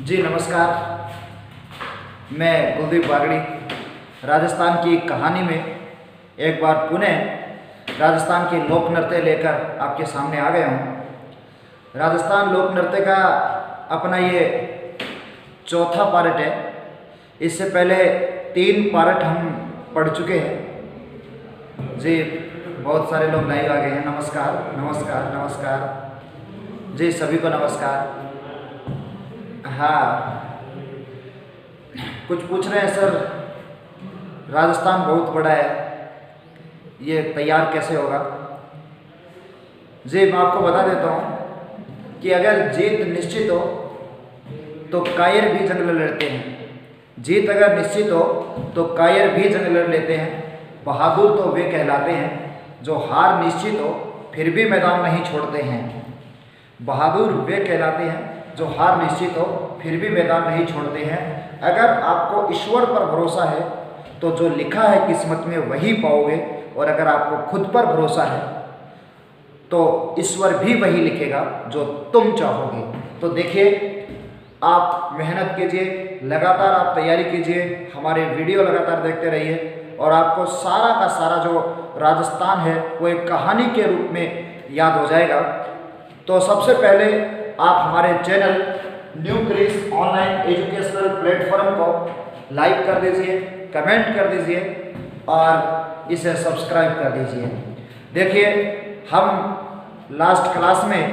जी नमस्कार, मैं कुलदीप बागड़ी राजस्थान की कहानी में एक बार पुनः राजस्थान के लोक नृत्य लेकर आपके सामने आ गया हूँ। राजस्थान लोक नृत्य का अपना ये चौथा पार्ट है। इससे पहले 3 पार्ट हम पढ़ चुके हैं। जी बहुत सारे लोग लाइव आ गए हैं। नमस्कार नमस्कार नमस्कार जी, सभी को नमस्कार। हाँ, कुछ पूछ रहे हैं सर, राजस्थान बहुत बड़ा है, ये तैयार कैसे होगा? जी मैं आपको बता देता हूँ कि अगर जीत निश्चित हो तो कायर भी जंग लड़ लेते हैं। जीत अगर निश्चित हो तो कायर भी जंग लड़ लेते हैं। बहादुर तो वे कहलाते हैं जो हार निश्चित हो फिर भी मैदान नहीं छोड़ते हैं। बहादुर वे कहलाते हैं जो हार निश्चित हो फिर भी मैदान नहीं छोड़ते हैं। अगर आपको ईश्वर पर भरोसा है तो जो लिखा है किस्मत में वही पाओगे, और अगर आपको खुद पर भरोसा है तो ईश्वर भी वही लिखेगा जो तुम चाहोगे। तो देखिए, आप मेहनत कीजिए, लगातार आप तैयारी कीजिए, हमारे वीडियो लगातार देखते रहिए और आपको सारा का सारा जो राजस्थान है वो एक कहानी के रूप में याद हो जाएगा। तो सबसे पहले आप हमारे channel New Kris online educational platform को लाइक कर दीजिए, कमेंट कर दीजिए और इसे सब्सक्राइब कर दीजिए। देखिए, हम लास्ट क्लास में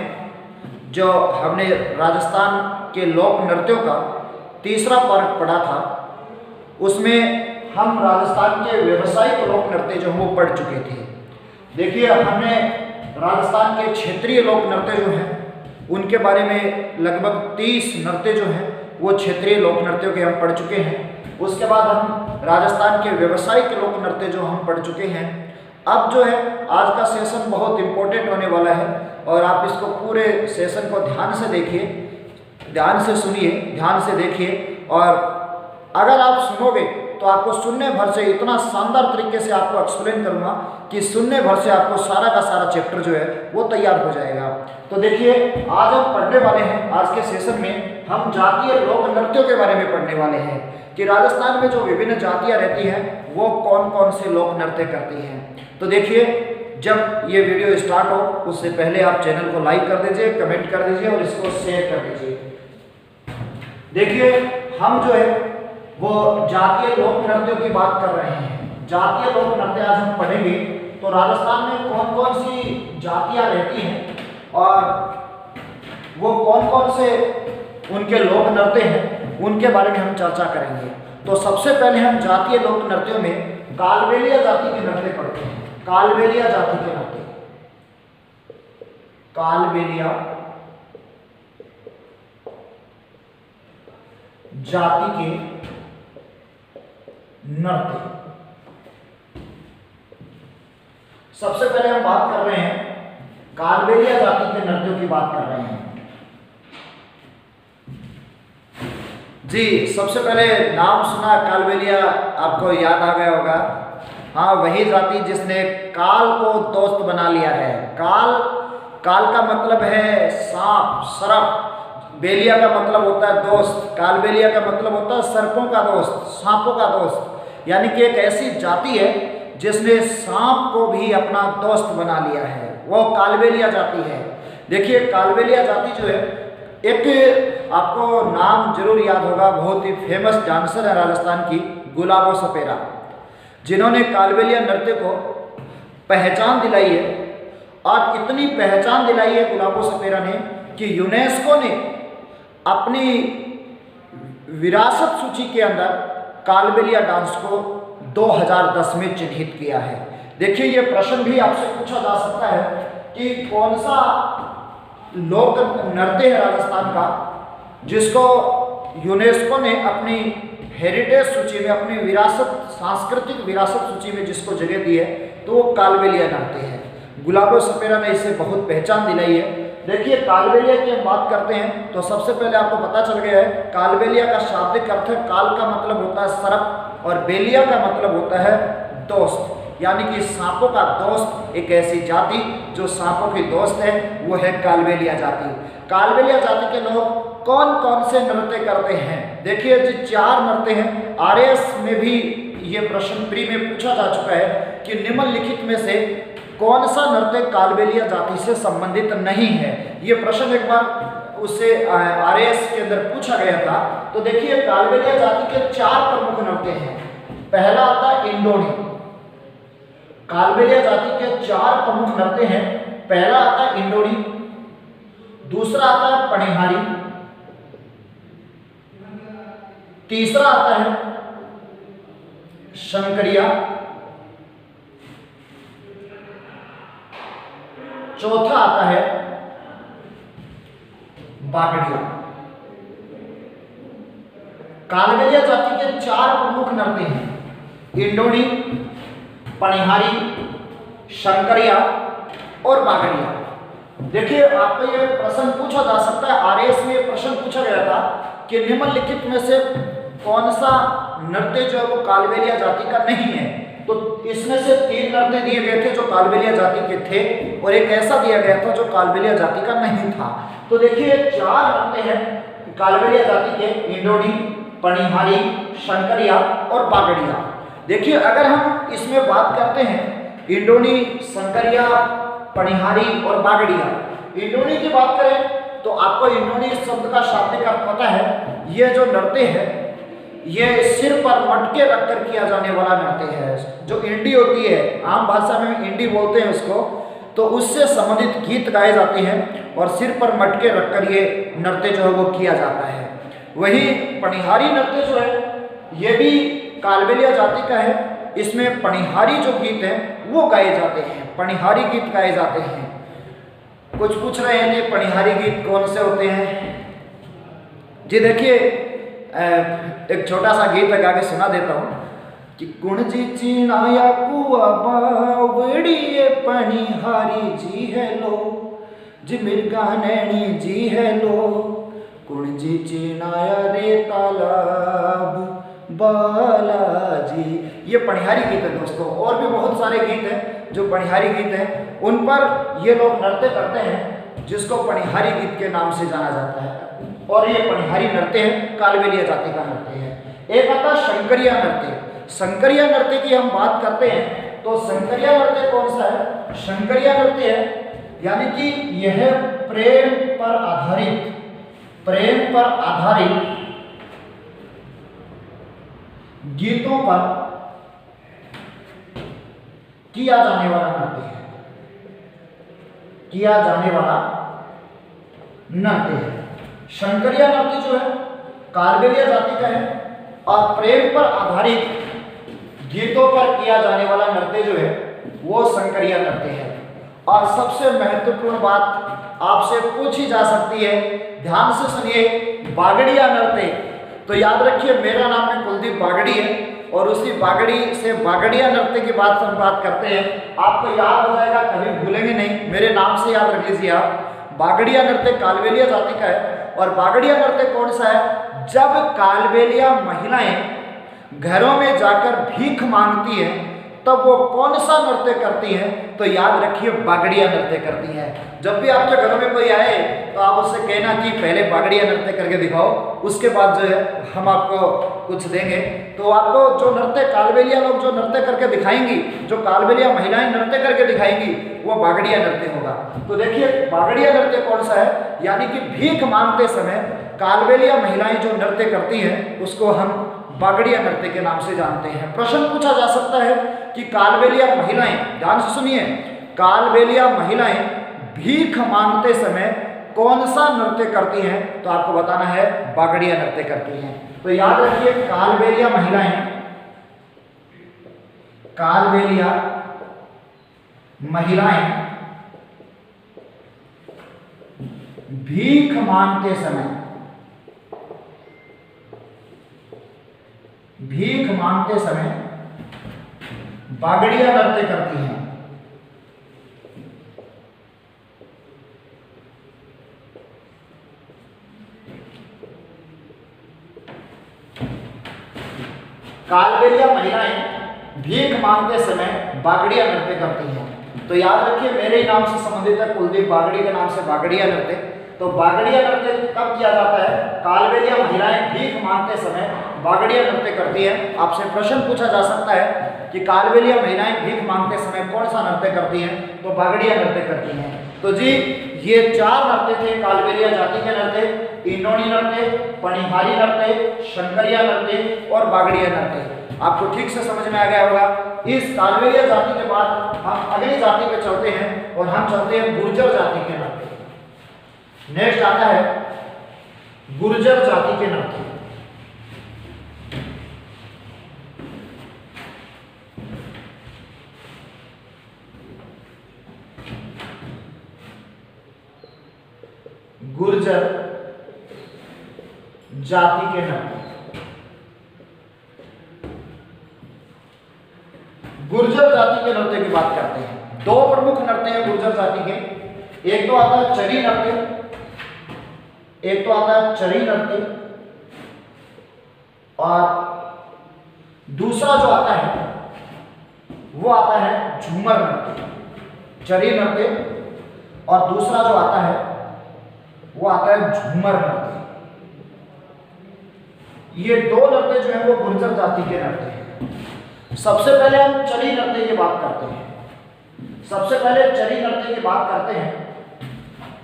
जो हमने राजस्थान के लोक नृत्यों का तीसरा पार्ट पढ़ा था, उसमें हम राजस्थान के व्यावसायिक लोक नृत्य जो वो पढ़ चुके थे। देखिए, हमने राजस्थान के क्षेत्रीय लोक नृत्य जो हैं उनके बारे में लगभग 30 नृत्य जो हैं वो क्षेत्रीय लोक नृत्यों के हम पढ़ चुके हैं। उसके बाद हम राजस्थान के व्यावसायिक लोक नृत्य जो हम पढ़ चुके हैं। अब जो है आज का सेशन बहुत इम्पोर्टेंट होने वाला है और आप इसको पूरे सेशन को ध्यान से देखिए, ध्यान से सुनिए, ध्यान से देखिए। और अगर आप सुनोगे तो आपको सुनने भर से इतना शानदार तरीके से आपको एक्सप्लेन करूँगा कि सुनने भर से आपको सारा का सारा चैप्टर जो है वो तैयार हो जाएगा। तो देखिए, आज हम पढ़ने वाले हैं, आज के सेशन में हम जातीय लोक नृत्यों के बारे में पढ़ने वाले हैं कि राजस्थान में जो विभिन्न जातियाँ रहती हैं वो कौन कौन से लोक नृत्य करती हैं। तो देखिए, जब ये वीडियो स्टार्ट हो उससे पहले आप चैनल को लाइक कर दीजिए, कमेंट कर दीजिए और इसको शेयर कर दीजिए। देखिए, हम जो है वो जातीय लोक नृत्यों की बात कर रहे हैं। जातीय लोक नृत्य आज हम पढ़ेंगे तो राजस्थान में कौन कौन सी जातियां रहती हैं और वो कौन कौन से उनके लोक नृत्य हैं उनके बारे में हम चर्चा करेंगे। तो सबसे पहले हम जातीय लोक नृत्यों में कालबेलिया जाति के नृत्य पढ़ते हैं। कालबेलिया जाति के नृत्य, कालबेलिया जाति के नृत्य। सबसे पहले हम बात कर रहे हैं कालबेलिया जाति के नृत्यों की बात कर रहे हैं। जी सबसे पहले नाम सुना कालबेलिया, आपको याद आ गया होगा। हाँ, वही जाति जिसने काल को दोस्त बना लिया है। काल का मतलब है सांप, सर्प। बेलिया का मतलब होता है दोस्त। कालबेलिया का मतलब होता है सर्पों का दोस्त, सांपों का दोस्त। यानी कि एक ऐसी जाति है जिसने सांप को भी अपना दोस्त बना लिया है, वो कालबेलिया जाति है। देखिए, कालबेलिया जाति जो है, एक आपको नाम जरूर याद होगा, बहुत ही फेमस डांसर है राजस्थान की, गुलाबो सपेरा, जिन्होंने कालबेलिया नृत्य को पहचान दिलाई है। और इतनी पहचान दिलाई है गुलाबो सपेरा ने कि यूनेस्को ने अपनी विरासत सूची के अंदर कालबेलिया डांस को 2010 में चिन्हित किया है। देखिए, ये प्रश्न भी आपसे पूछा जा सकता है कि कौन सा लोक नृत्य है राजस्थान का जिसको यूनेस्को ने अपनी हेरिटेज सूची में, अपनी विरासत, सांस्कृतिक विरासत सूची में जिसको जगह दी है, तो वो कालबेलिया नृत्य है। गुलाबो सपेरा ने इसे बहुत पहचान दिलाई है। देखिए, कालबेलिया की हम बात करते हैं तो सबसे पहले आपको पता चल गया है कालबेलिया का शाब्दिक अर्थ है, काल का मतलब होता है सर्प और बेलिया का मतलब होता है दोस्त। यानी कि सांपों का दोस्त एक ऐसी जाति जो सांपों की दोस्त है, वो है कालबेलिया जाति। कालबेलिया जाति के लोग कौन कौन से नृत्य करते हैं? देखिए जी 4 नृत्य हैं। आरएएस में भी ये प्रश्न प्री में पूछा जा चुका है कि निम्नलिखित में से कौन सा नृत्य कालबेलिया जाति से संबंधित नहीं है। ये प्रश्न एक बार उससे आरएएस के अंदर पूछा गया था। तो देखिए कालबेलिया जाति के 4 प्रमुख नृत्य हैं। पहला आता है इंडोनी। कालबेलिया जाति के 4 प्रमुख नृत्य हैं। पहला आता है इंडोनी, दूसरा आता है पनिहारी, तीसरा आता है शंकरिया, चौथा आता है बागड़िया। कालबेलिया जाति के 4 प्रमुख नृत्य हैं, इंडोनी, पनिहारी, शंकरिया और बागड़िया। देखिए आपको ये प्रश्न पूछा जा सकता है, आरएएस में प्रश्न पूछा गया था कि निम्नलिखित में से कौन सा नृत्य जो है वो कालबेलिया जाति का नहीं है। तो इसमें से 3 नृत्य दिए गए थे जो कालबेलिया जाति के थे और एक ऐसा दिया गया था जो कालबेलिया जाति का नहीं था। तो देखिए 4 नृत्य हैं कालबेलिया जाति के, इंडोनी, पनिहारी, शंकरिया और बागड़िया। देखिए अगर हम इसमें बात करते हैं इंडोनी, शंकरिया, पनिहारी और बागड़िया। इंडोनी की बात करें तो आपको इंडोनी शब्द का शाब्दिक अर्थ पता है। ये जो नृत्य है ये सिर पर मटके रखकर किया जाने वाला नृत्य है। जो इंडी होती है, आम भाषा में इंडी बोलते हैं उसको, तो उससे संबंधित गीत गाए जाते हैं और सिर पर मटके रखकर ये नृत्य जो है वो किया जाता है। वही पनिहारी नृत्य जो है ये भी कालबेलिया जाति का है। इसमें पनिहारी जो गीत है वो गाए जाते हैं, पनिहारी गीत गाए जाते हैं। कुछ पूछ रहे हैं कि पनिहारी गीत कौन से होते हैं? जी देखिए एक छोटा सा गीत गा के सुना देता हूँ कि कुण जी चिनाया कुआ बावड़िए पनिहारी जी है लो, जी मिर्गा नैनी जी है लो, कुण जी चिनाया रे तालाब बालाजी। ये पनिहारी गीत है दोस्तों। और भी बहुत सारे गीत हैं जो पनिहारी गीत हैं, उन पर ये लोग नृत्य करते हैं जिसको पनिहारी गीत के नाम से जाना जाता है। और ये पनिहारी नृत्य है, कालबेलिया जाति का नृत्य है। एक आता शंकरिया नृत्य। शंकरिया नृत्य की हम बात करते हैं तो शंकरिया नृत्य कौन सा है? शंकरिया नृत्य है यानी कि यह प्रेम पर आधारित गीतों पर किया जाने वाला नृत्य है, किया जाने वाला नृत्य है। शंकरिया नृत्य जो है कालबेलिया जाति का है और प्रेम पर आधारित गीतों पर किया जाने वाला नृत्य जो है वो शंकरिया नृत्य है। और सबसे महत्वपूर्ण बात आपसे पूछी जा सकती है, ध्यान से सुनिए, बागड़िया नृत्य। तो याद रखिए मेरा नाम है कुलदीप बागड़ी है और उसी बागड़ी से बागड़िया नृत्य की बात हम बात करते हैं। आपको याद हो जाएगा, कभी भूलेंगे नहीं, मेरे नाम से याद रख लीजिए आप। बागड़िया नृत्य कालबेलिया जाति का है। और बागड़िया नृत्य कौन सा है? जब कालबेलिया महिलाएं घरों में जाकर भीख मांगती हैं तब वो कौन सा नृत्य करती हैं? तो याद रखिए बागड़िया नृत्य करती हैं। जब भी आपके घरों में कोई आए तो आप उससे कहना कि पहले बागड़िया नृत्य करके दिखाओ, उसके बाद जो है हम आपको कुछ देंगे। तो आपको जो नृत्य कालबेलिया लोग जो नृत्य करके दिखाएंगी, जो कालबेलिया महिलाएं नृत्य करके दिखाएंगी, वो बागड़िया नृत्य होगा। तो देखिए बागड़िया नृत्य कौन सा है? यानी कि भीख मांगते समय कालबेलिया महिलाएं जो नृत्य करती हैं उसको हम बागड़िया नृत्य के नाम से जानते हैं। प्रश्न पूछा जा सकता है कि कालबेलिया महिलाएं, ध्यान से सुनिए, कालबेलिया महिलाएं भीख मांगते समय कौन सा नृत्य करती हैं? तो आपको बताना है बागड़िया नृत्य करती हैं। तो याद रखिए कालबेलिया महिलाएं भीख मांगते समय बागड़िया नृत्य करती हैं। कालबेलिया महिलाएं भीख मांगते समय बागड़िया नृत्य करती हैं। तो याद रखिए मेरे ही नाम से संबंधित है, कुलदीप बागड़ी के नाम से बागड़िया नृत्य। तो बागड़िया नृत्य कब किया जाता है? कालबेलिया महिलाएं भीख मांगते समय बागड़िया नृत्य करती हैं। आपसे प्रश्न पूछा जा सकता है कि कालबेलिया महिलाएं भीख मांगते समय कौन सा नृत्य करती हैं? तो बागड़िया नृत्य करती हैं। तो जी ये 4 नृत्य थे कालबेलिया जाति के नृत्य, इंडोनी नृत्य, पणिहारी नृत्य, शंकरिया नृत्य और बागड़िया नृत्य। आपको ठीक से समझ में आ गया होगा। इस कालबेलिया जाति के बाद हम अगली जाति पे चलते हैं और हम चलते हैं गुर्जर जाति के नृत्य। नेक्स्ट आता है गुर्जर जाति के नृत्य। गुर्जर जाति के नृत्य। गुर्जर जाति के नृत्य की बात करते हैं। 2 प्रमुख नृत्य हैं गुर्जर जाति के। एक तो आता है चरी नृत्य, एक तो आता है चरी नृत्य, और दूसरा जो आता है वो आता है झूमर नृत्य। चरी नृत्य और दूसरा जो आता है वो आता है झूमर नृत्य। ये 2 नृत्य जो है वो गुर्जर जाति के नृत्य हैं। सबसे पहले हम चरी नृत्य की बात करते हैं। सबसे पहले चरी नृत्य की बात करते हैं।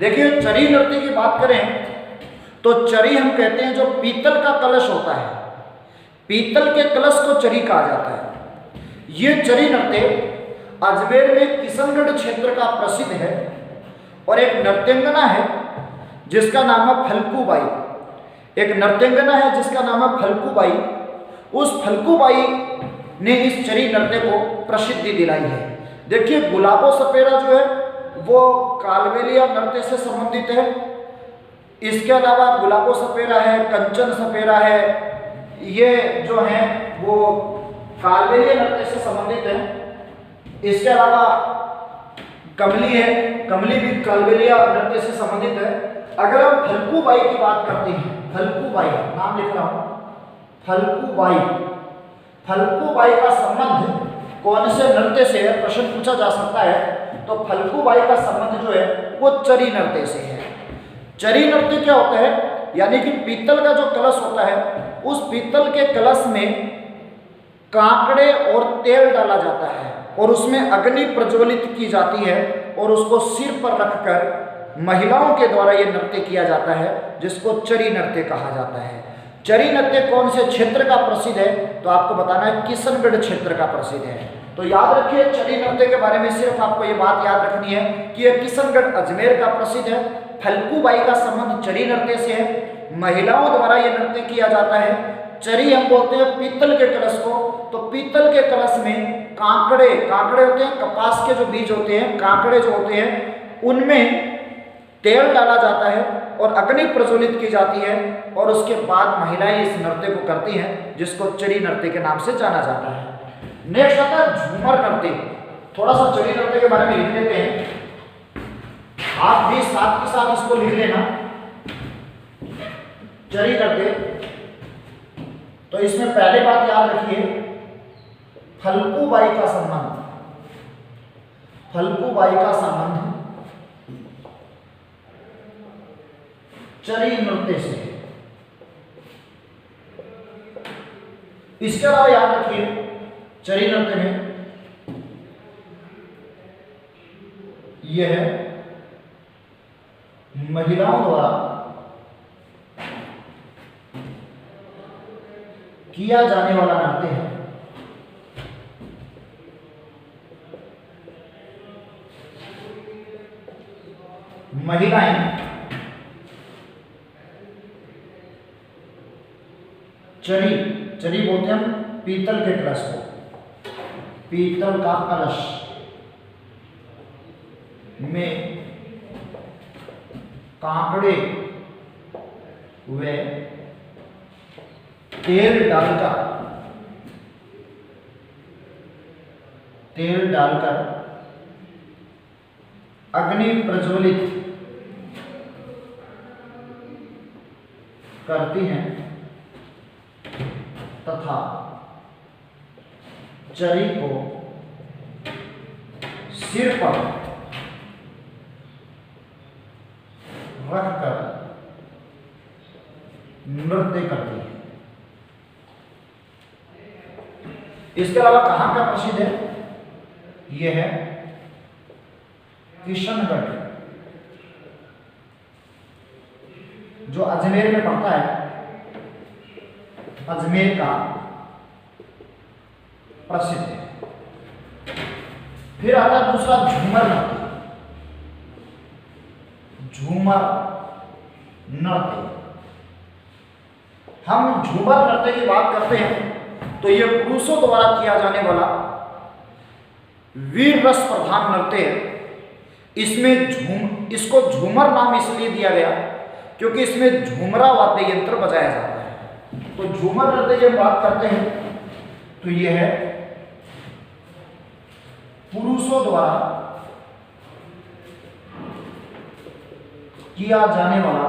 देखिए चरी नृत्य की बात करें तो चरी हम कहते हैं जो पीतल का कलश होता है, पीतल के कलश को चरी कहा जाता है। ये चरी नृत्य अजमेर में किशनगढ़ क्षेत्र का प्रसिद्ध है और एक नृत्यांगना है जिसका नाम है फल्कू बाई। एक नृत्यांगना है जिसका नाम है फल्कू बाई। उस फल्कू बाई ने इस चरी नृत्य को प्रसिद्धि दिलाई है। देखिए गुलाबो सपेरा जो है वो कालबेलिया नृत्य से संबंधित है। इसके अलावा गुलाबो सपेरा है, कंचन सपेरा है, ये जो हैं वो कालबेलिया नृत्य से संबंधित है। इसके अलावा कमली है, कमली भी कालबेलिया नृत्य से संबंधित है। अगर हम फल्कू बाई की बात करते हैं, फल्कू बाई नाम लिख रहा हूं, फल्कू बाई, फल्कू बाई का संबंध कौन से नृत्य से है प्रश्न पूछा जा सकता है। तो फल्कू बाई का संबंध जो है वो चरी नृत्य से है। चरी नृत्य क्या होता है? यानी कि पीतल का जो कलश होता है उस पीतल के कलश में कांकड़े और तेल डाला जाता है और उसमें अग्नि प्रज्वलित की जाती है और उसको सिर पर रखकर महिलाओं के द्वारा ये नृत्य किया जाता है जिसको चरी नृत्य कहा जाता है। चरी नृत्य कौन से क्षेत्र का प्रसिद्ध है? तो आपको बताना है किशनगढ़ क्षेत्र का प्रसिद्ध है। तो याद रखिए चरी नृत्य के बारे में सिर्फ आपको ये बात याद रखनी है कि यह किशनगढ़ अजमेर का प्रसिद्ध है। फल्कू बाई का संबंध चरी नृत्य से है, महिलाओं द्वारा यह नृत्य किया जाता है। चरी हम बोलते हैं पीतल के कलश को, तो पीतल के कलश में कांकड़े होते हैं, कपास के जो बीज होते हैं, कांकड़े जो होते हैं उनमें तेल डाला जाता है और अग्नि प्रज्वलित की जाती है और उसके बाद महिलाएं इस नृत्य को करती हैं जिसको चरी नृत्य के नाम से जाना जाता है। नेक्स्ट आता है झूमर नृत्य। थोड़ा सा चरी नृत्य के बारे में लिख लेते हैं, आप भी साथ के साथ इसको लिख लेना। चरी नृत्य, तो इसमें पहले बात याद रखिए फल्कू बाई का संबंध, फल्कू बाई का संबंध चरी नृत्य से। इसके अलावा याद रखिए चरी नृत्य में यह महिलाओं द्वारा किया जाने वाला नृत्य है। महिलाएं चरी बोलते हैं हम पीतल के कलश को, पीतल का कलश में कांकड़े व तेल डालकर अग्नि प्रज्वलित करती हैं तथा चरी को सिर पर रखकर नृत्य करती है। इसके अलावा कहां का प्रसिद्ध है? यह है किशनगढ़, जो अजमेर में पड़ता है। अजमेर का प्रसिद्ध है। फिर आता है दूसरा झूमर नृत्य। झूमर नृत्य, हम झूमर नृत्य की बात करते हैं तो यह पुरुषों द्वारा किया जाने वाला वीर रस प्रधान नृत्य है। इसमें इसको झूमर नाम इसलिए दिया गया क्योंकि इसमें झूमरा वाद्य यंत्र बजाया जाता है। तो झूमर नृत्य की बात करते हैं तो यह है पुरुषों द्वारा किया जाने वाला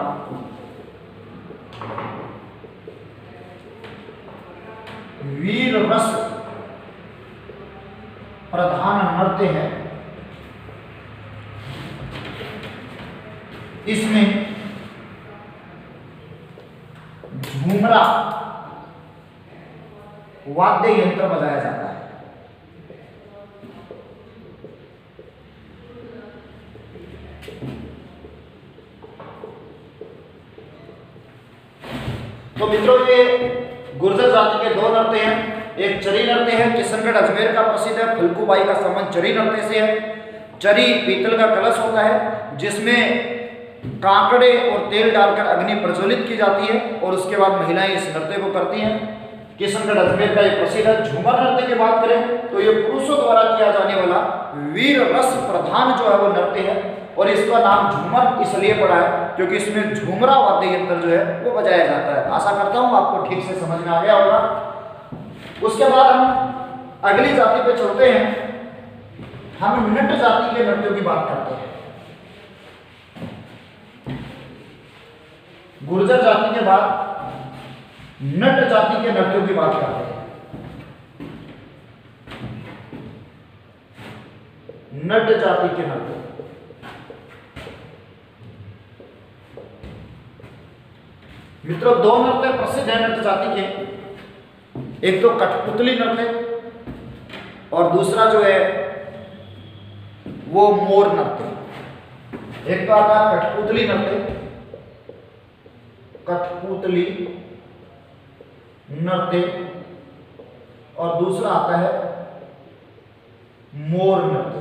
वीर रस प्रधान नृत्य है। इसमें झूमरा वाद्य यंत्र बजाया जाता है। तो मित्रों, ये गुर्जर जाति के दो नृत्य हैं। एक चरी नृत्य है, किशनगढ़ अजमेर का प्रसिद्ध है। फल्गुबाई का संबंध चरी नृत्य से है। चरी पीतल का कलश होता है जिसमें कांकड़े और तेल डालकर अग्नि प्रज्वलित की जाती है और उसके बाद महिलाएं इस नृत्य को करती हैं। किशनगढ़ अजमेर का ये प्रसिद्ध है। झूमर नृत्य की बात करें तो ये पुरुषों द्वारा किया जाने वाला वीर रस प्रधान जो है वो नृत्य है और इसका नाम झूमर इसलिए पड़ा है क्योंकि इसमें झूमरा वाद्य यंत्र जो है वो बजाया जाता है। आशा करता हूँ आपको ठीक से समझ में आ गया होगा। उसके बाद हम अगली जाति पे चलते हैं। हम नट जाति के नृत्यों की बात करते हैं। गुर्जर जाति के बाद नट जाति के नृत्यों की बात करते हैं। नट जाति के नृत्य, मित्रों दो नृत्य प्रसिद्ध है नट जाति के। एक तो कठपुतली नृत्य और दूसरा जो है वो मोर नृत्य। एक तो आता है कठपुतली नृत्य, कठपुतली नृत्य, और दूसरा आता है मोर नृत्य।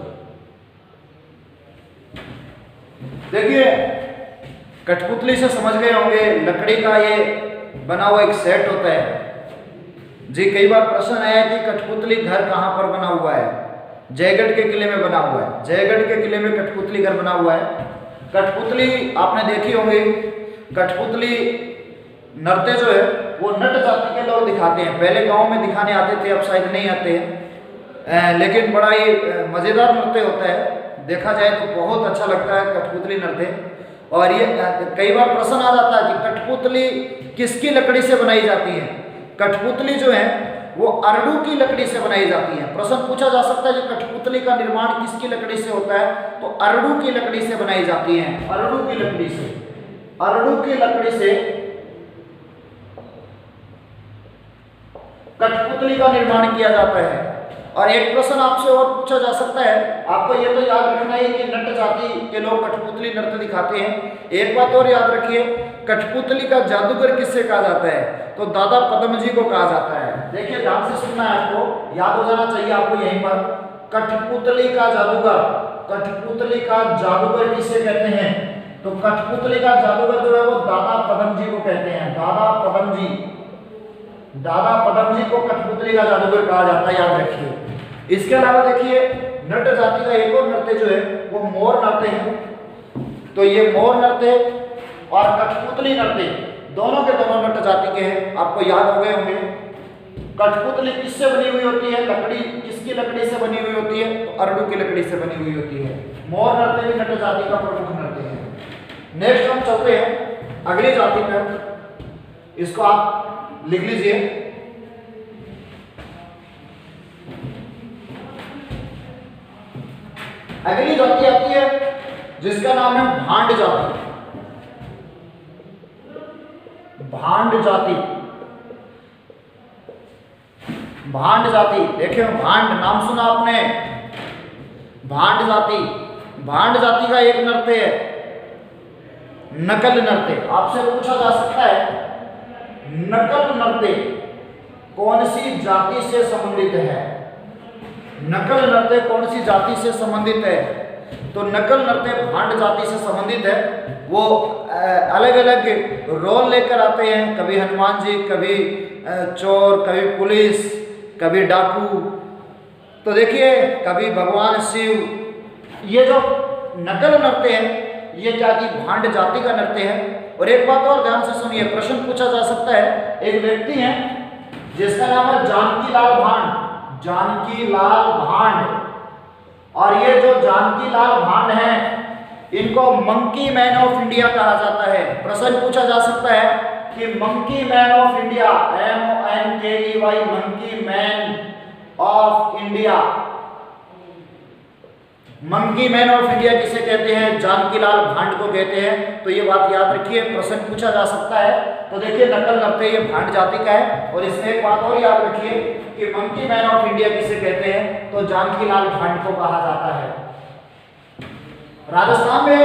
देखिए, कठपुतली से समझ गए होंगे, लकड़ी का ये बना हुआ एक सेट होता है। जी कई बार प्रश्न आया कि कठपुतली घर कहां पर बना हुआ है? जयगढ़ के किले में बना हुआ है। जयगढ़ के किले में कठपुतली घर बना हुआ है। कठपुतली आपने देखी होंगी। कठपुतली नृत्य जो है वो नट जाति के लोग दिखाते हैं। पहले गांव में दिखाने आते थे, अब शायद नहीं आते हैं, लेकिन बड़ा ही मजेदार नृत्य होता है। देखा जाए तो बहुत अच्छा लगता है कठपुतली नृत्य। और ये कई बार प्रश्न आ जाता है कि कठपुतली किसकी लकड़ी से बनाई जाती है? कठपुतली जो है वो अरडू की लकड़ी से बनाई जाती है। प्रश्न पूछा जा सकता है कि कठपुतली का निर्माण किसकी लकड़ी से होता है? तो अरडू की लकड़ी से बनाई जाती है। अरडू की लकड़ी से, अरडू की लकड़ी से कठपुतली का निर्माण किया जाता है। और एक प्रश्न आपसे और पूछा जा सकता है, आपको ये तो याद रखना है कि नट जाति के लोग कठपुतली नृत्य दिखाते हैं। एक बात और याद रखिए, कठपुतली का जादूगर किससे कहा जाता है? तो दादा पद्म जी को कहा जाता है। देखिए ध्यान से सुनना है, आपको याद हो जाना चाहिए आपको यहीं पर। कठपुतली का जादूगर, कठपुतली का जादूगर किसे कहते हैं? तो कठपुतली का जादूगर जो है वो दादा पद्म जी को कहते हैं। दादा पद्म जी, दादा पद्म जी को कठपुतली का जादूगर कहा जाता है, याद रखिए। इसके अलावा देखिए नट जाति का एक और नृत्य जो है वो मोर नृत्य है। तो ये मोर नृत्य और कठपुतली नृत्य दोनों के दोनों नट जाति के हैं। आपको याद हो गए होंगे। कठपुतली किससे बनी हुई होती है? लकड़ी, किसकी लकड़ी से बनी हुई होती है? तो अरडू की लकड़ी से बनी हुई होती है। मोर नृत्य भी नट जाति का प्रमुख नृत्य है। नेक्स्ट हम चलते हैं अगली जाति पर। इसको आप लिख लीजिए। अगली जाति आती है जिसका नाम है भांड जाति। भांड जाति, भांड जाति, देखिए भांड नाम सुना आपने, भांड जाति। भांड जाति का एक नृत्य है नकल नृत्य। आपसे पूछा जा सकता है नकल नृत्य कौन सी जाति से संबंधित है? नकल नृत्य कौन सी जाति से संबंधित है? तो नकल नृत्य भांड जाति से संबंधित है। वो अलग अलग रोल लेकर आते हैं, कभी हनुमान जी, कभी चोर, कभी पुलिस, कभी डाकू, तो देखिए कभी भगवान शिव। ये जो नकल नृत्य है ये क्या कि भांड जाति का नृत्य है। और एक बात और ध्यान से सुनिए, प्रश्न पूछा जा सकता है, एक व्यक्ति है जिसका नाम है जानकी लाल भांड, जानकी लाल भांड, और ये जो जानकी लाल भांड है इनको मंकी मैन ऑफ इंडिया कहा जाता है। प्रश्न पूछा जा सकता है कि monkey man of India, MONKEY, monkey man of India, monkey man of India किसे कहते हैं? जानकी लाल भांड को कहते हैं। तो ये बात याद रखिए, प्रश्न पूछा जा सकता है। तो देखिए नकल नृत्य ये भांड जाति का है। और इसमें एक बात और याद रखिए कि मंकी मैन ऑफ इंडिया किसे कहते हैं? तो जानकी लाल भांड को कहा जाता है। राजस्थान में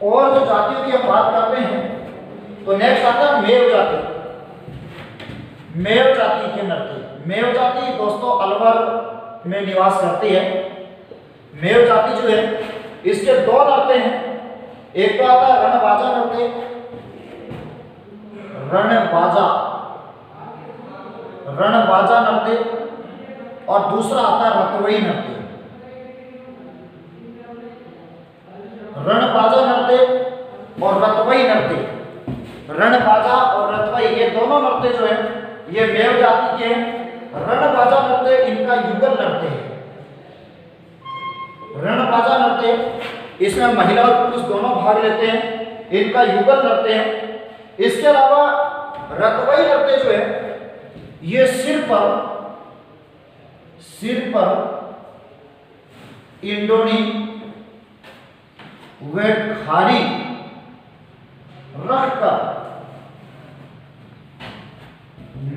और जो जातियों की हम बात करते हैं तो नेक्स्ट आता है मेव जाति। मेव जाति के नृत्य, मेव जाति दोस्तों अलवर में निवास करती है। मेव जाति जो है इसके दो नृत्य हैं, एक तो आता है रणबाजा नृत्य, रणबाजा, रणबाजा नृत्य, और दूसरा आता है रतवई नृत्य। रणबाजा नृत्य और रतवई नृत्य, रणबाजा और रतवई ये दोनों नृत्य जो है ये मेव जाति के हैं। रणबाजा नृत्य इनका युगल नृत्य है। रणबाजा नृत्य इसमें महिला और पुरुष दोनों भाग लेते हैं, इनका युगल नृत्य है। इसके अलावा रतवई नृत्य जो है ये सिर पर इंडोनी व खारी रखकर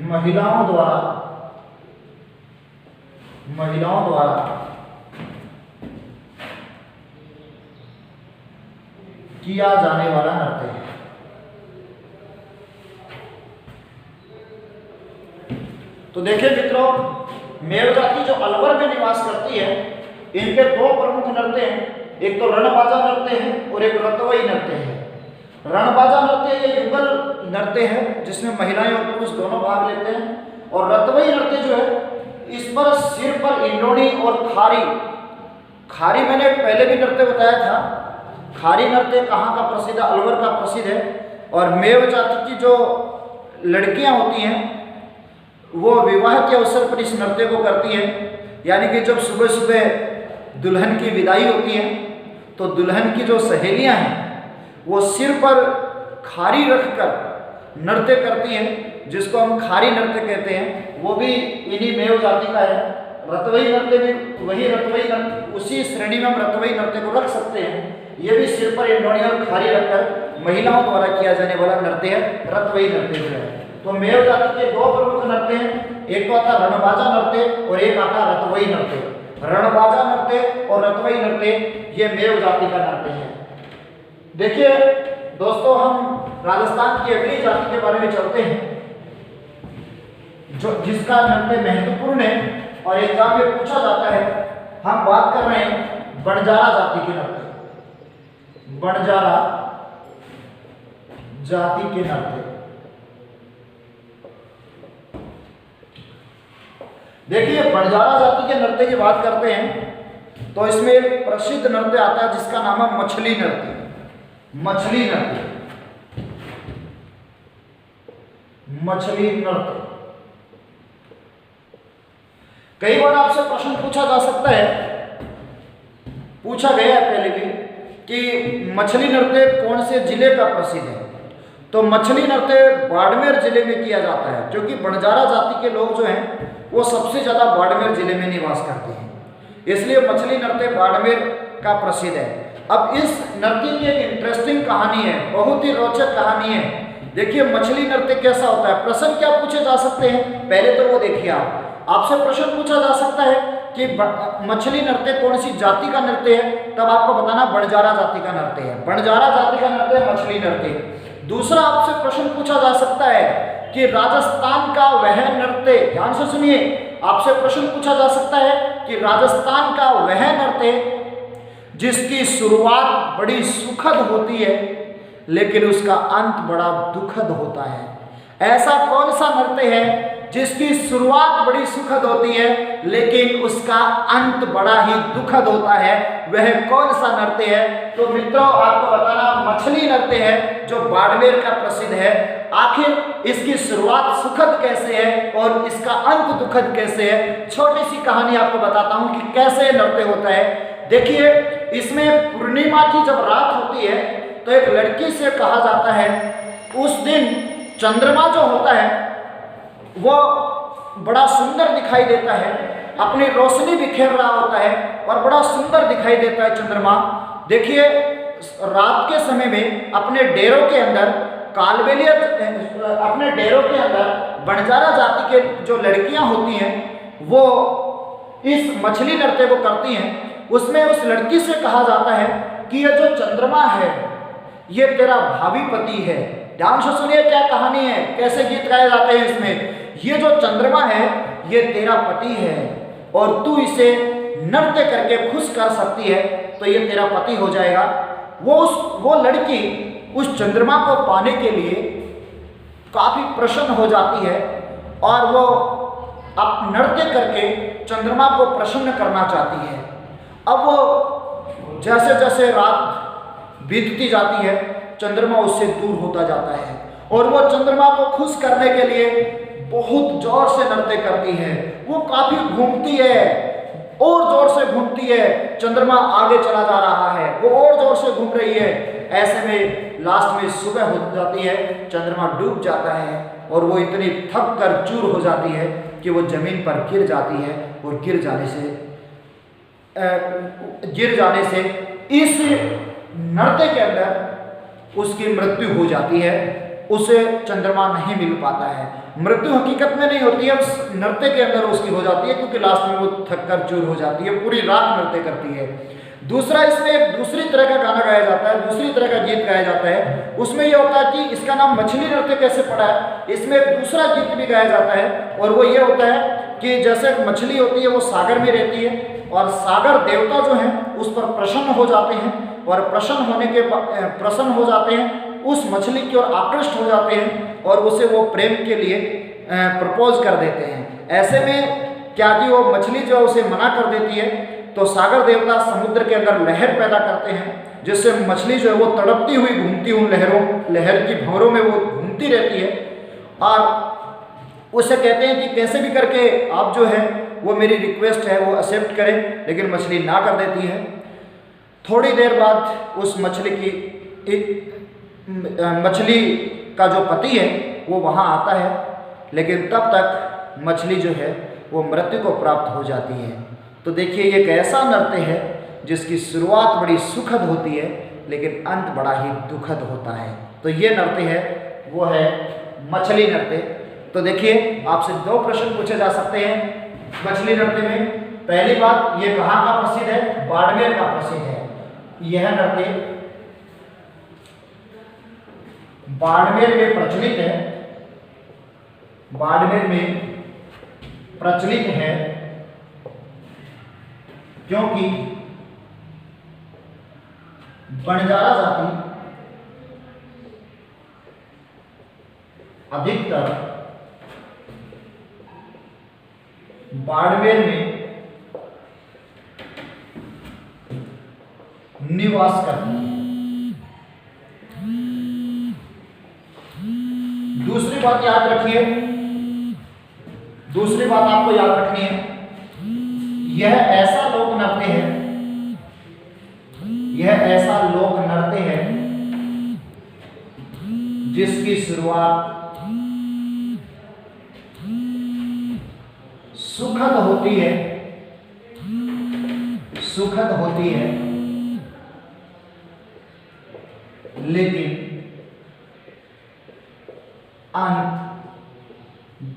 महिलाओं द्वारा किया जाने वाला नृत्य है। तो देखिए मित्रों, मेव जाति जो अलवर में निवास करती है इनके दो प्रमुख नृत्य हैं, एक तो रणबाजा नृत्य है और एक रतवई नृत्य है। रणबाजा नृत्य ये युगल नृत्य है जिसमें महिलाएं और पुरुष दोनों भाग लेते हैं। और रतवई नृत्य जो है इस पर सिर पर इंडोनी और खारी मैंने पहले भी नृत्य बताया था। खारी नृत्य कहाँ का प्रसिद्ध है? अलवर का प्रसिद्ध है। और मेव जाति की जो लड़कियां होती हैं वो विवाह के अवसर पर इस नृत्य को करती हैं। यानी कि जब सुबह सुबह दुल्हन की विदाई होती है तो दुल्हन की जो सहेलियां हैं वो सिर पर खारी रखकर नृत्य करती हैं, जिसको हम खारी नृत्य कहते हैं। वो भी इन्हीं मेव जाति का है। रतवई नृत्य भी वही रतवई नृत्य, उसी श्रेणी में हम रतवई नृत्य को रख सकते हैं। ये भी सिर पर इंडोनी और खारी रखकर महिलाओं द्वारा किया जाने वाला नृत्य है, रतवई नृत्य जो है। तो मेव जाति के दो प्रमुख नृत्य हैं, एक तो आता रणबाजा नृत्य और एक आता रतवई नृत्य। रणबाजा नृत्य और रतवई नृत्य ये मेव जाति का नृत्य है। देखिए दोस्तों, हम राजस्थान की अगली जाति के बारे में चलते हैं जो जिसका नृत्य महत्वपूर्ण है और एग्जाम में पूछा जाता है। हम बात कर रहे हैं बंजारा जाति के नृत्य, बंजारा जाति के नृत्य। देखिए बंजारा जाति के नृत्य की बात करते हैं तो इसमें एक प्रसिद्ध नृत्य आता है जिसका नाम है मछली नृत्य। मछली नृत्य, मछली नृत्य। कई बार आपसे प्रश्न पूछा जा सकता है, पूछा गया है पहले भी, कि मछली नृत्य कौन से जिले का प्रसिद्ध है। तो मछली नृत्य बाड़मेर जिले में किया जाता है, क्योंकि बंजारा जाति के लोग जो हैं वो सबसे ज़्यादा बाड़मेर जिले में निवास करते हैं, इसलिए मछली नृत्य बाड़मेर का प्रसिद्ध है। अब इस नृत्य की एक इंटरेस्टिंग कहानी है, बहुत ही रोचक कहानी है। देखिए मछली नृत्य कैसा होता है। प्रश्न क्या पूछे जा सकते हैं, पहले तो वो देखिए आपसे प्रश्न पूछा जा सकता है कि मछली नृत्य कौन सी जाति का नृत्य है, तब आपको बताना बंजारा जाति का नृत्य है। बंजारा जाति का नृत्य है मछली नृत्य। दूसरा आपसे प्रश्न पूछा जा सकता है कि राजस्थान का वह नृत्य, ध्यान से सुनिए, आपसे प्रश्न पूछा जा सकता है कि राजस्थान का वह नृत्य जिसकी शुरुआत बड़ी सुखद होती है लेकिन उसका अंत बड़ा दुखद होता है। ऐसा कौन सा नृत्य है जिसकी शुरुआत बड़ी सुखद होती है लेकिन उसका अंत बड़ा ही दुखद होता है, वह कौन सा नृत्य है? तो मित्रों आपको बताना मछली नृत्य है जो बाड़मेर का प्रसिद्ध है। आखिर इसकी शुरुआत सुखद कैसे है और इसका अंत दुखद कैसे है, छोटी सी कहानी आपको बताता हूं कि कैसे नृत्य होता है। देखिए इसमें पूर्णिमा की जब रात होती है तो एक लड़की से कहा जाता है, उस दिन चंद्रमा जो होता है वो बड़ा सुंदर दिखाई देता है, अपनी रोशनी बिखेर रहा होता है और बड़ा सुंदर दिखाई देता है चंद्रमा। देखिए रात के समय में अपने डेरों के अंदर कालबेलिया, अपने डेरों के अंदर बंजारा जाति के जो लड़कियां होती हैं वो इस मछली नृत्य को करती हैं। उसमें उस लड़की से कहा जाता है कि ये जो चंद्रमा है ये तेरा भावी पति है। ध्यान से सुनिए क्या कहानी है, कैसे गीत गाए जाते हैं इसमें। ये जो चंद्रमा है ये तेरा पति है और तू इसे नृत्य करके खुश कर सकती है तो ये तेरा पति हो जाएगा। वो लड़की उस चंद्रमा को पाने के लिए काफी प्रसन्न हो जाती है और वो अब नृत्य करके चंद्रमा को प्रसन्न करना चाहती है। अब वो जैसे जैसे रात बीतती जाती है चंद्रमा उससे दूर होता जाता है और वो चंद्रमा को खुश करने के लिए बहुत जोर से नृत्य करती है। वो काफी घूमती है और जोर से घूमती है, चंद्रमा आगे चला जा रहा है, वो और जोर से घूम रही है। ऐसे में लास्ट में सुबह हो जाती है, चंद्रमा डूब जाता है और वो इतनी थक कर चूर हो जाती है कि वो जमीन पर गिर जाती है और गिर जाने से इस नृत्य के अंदर उसकी मृत्यु हो जाती है। उसे चंद्रमा नहीं मिल पाता है। मृत्यु हकीकत में नहीं होती है, उस नृत्य के अंदर उसकी हो जाती है क्योंकि लास्ट में वो थक कर चूर हो जाती है, पूरी रात नृत्य करती है। दूसरा इसमें एक दूसरी तरह का गाना गाया जाता है, दूसरी तरह का गीत गाया जाता है। उसमें यह होता है कि इसका नाम मछली नृत्य कैसे पड़ा है, इसमें एक दूसरा गीत भी गाया जाता है और वो ये होता है कि जैसे मछली होती है वो सागर में रहती है और सागर देवता जो हैं उस पर प्रसन्न हो जाते हैं और प्रसन्न हो जाते हैं, उस मछली की ओर आकृष्ट हो जाते हैं और उसे वो प्रेम के लिए प्रपोज कर देते हैं। ऐसे में क्या कि वो मछली जो उसे मना कर देती है तो सागर देवता समुद्र के अंदर लहर पैदा करते हैं जिससे मछली जो है वो तड़पती हुई घूमती उन लहर की भंवरों में वो घूमती रहती है और उसे कहते हैं कि कैसे भी करके आप जो है वो मेरी रिक्वेस्ट है वो एक्सेप्ट करें, लेकिन मछली ना कर देती है। थोड़ी देर बाद उस मछली का जो पति है वो वहाँ आता है, लेकिन तब तक मछली जो है वो मृत्यु को प्राप्त हो जाती है। तो देखिए ये एक ऐसा नृत्य है जिसकी शुरुआत बड़ी सुखद होती है लेकिन अंत बड़ा ही दुखद होता है। तो ये नृत्य है वो है मछली नृत्य। तो देखिए आपसे दो प्रश्न पूछे जा सकते हैं मछली नृत्य में। पहली बात, ये कहाँ का प्रसिद्ध है? बाड़मेर का प्रसिद्ध है। यह नृत्य बाड़मेर में प्रचलित है, बाड़मेर में प्रचलित है क्योंकि बंजारा जाति अधिकतर बाड़मेर में निवास करती है। दूसरी बात याद रखिए, दूसरी बात आपको याद रखनी है, यह ऐसा लोक नृत्य है, यह ऐसा लोक नृत्य है जिसकी शुरुआत सुखद होती है, सुखद होती है लेकिन अंत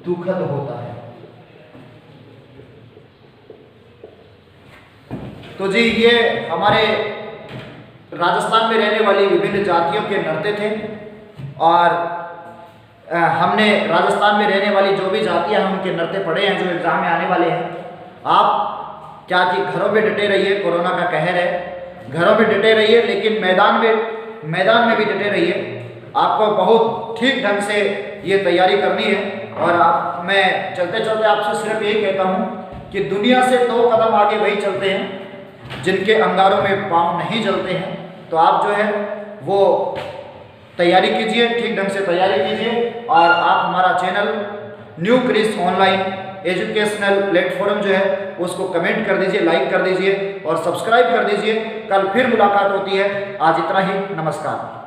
दुखद होता है। तो जी ये हमारे राजस्थान में रहने वाली विभिन्न जातियों के नृत्य थे और हमने राजस्थान में रहने वाली जो भी जातियां हैं उनके नृत्य पढ़े हैं जो एग्जाम में आने वाले हैं। आप क्या कि घरों में डटे रहिए, कोरोना का कहर है, घरों में डटे रहिए, लेकिन मैदान में भी डटे रहिए। आपको बहुत ठीक ढंग से ये तैयारी करनी है। और मैं चलते चलते आपसे सिर्फ यही कहता हूँ कि दुनिया से 2 कदम आगे वही चलते हैं जिनके अंगारों में पाँव नहीं जलते हैं। तो आप जो है वो तैयारी कीजिए, ठीक ढंग से तैयारी कीजिए। और आप हमारा channel New Kris online educational platform जो है उसको कमेंट कर दीजिए, लाइक कर दीजिए और सब्सक्राइब कर दीजिए। कल फिर मुलाकात होती है। आज इतना ही, नमस्कार।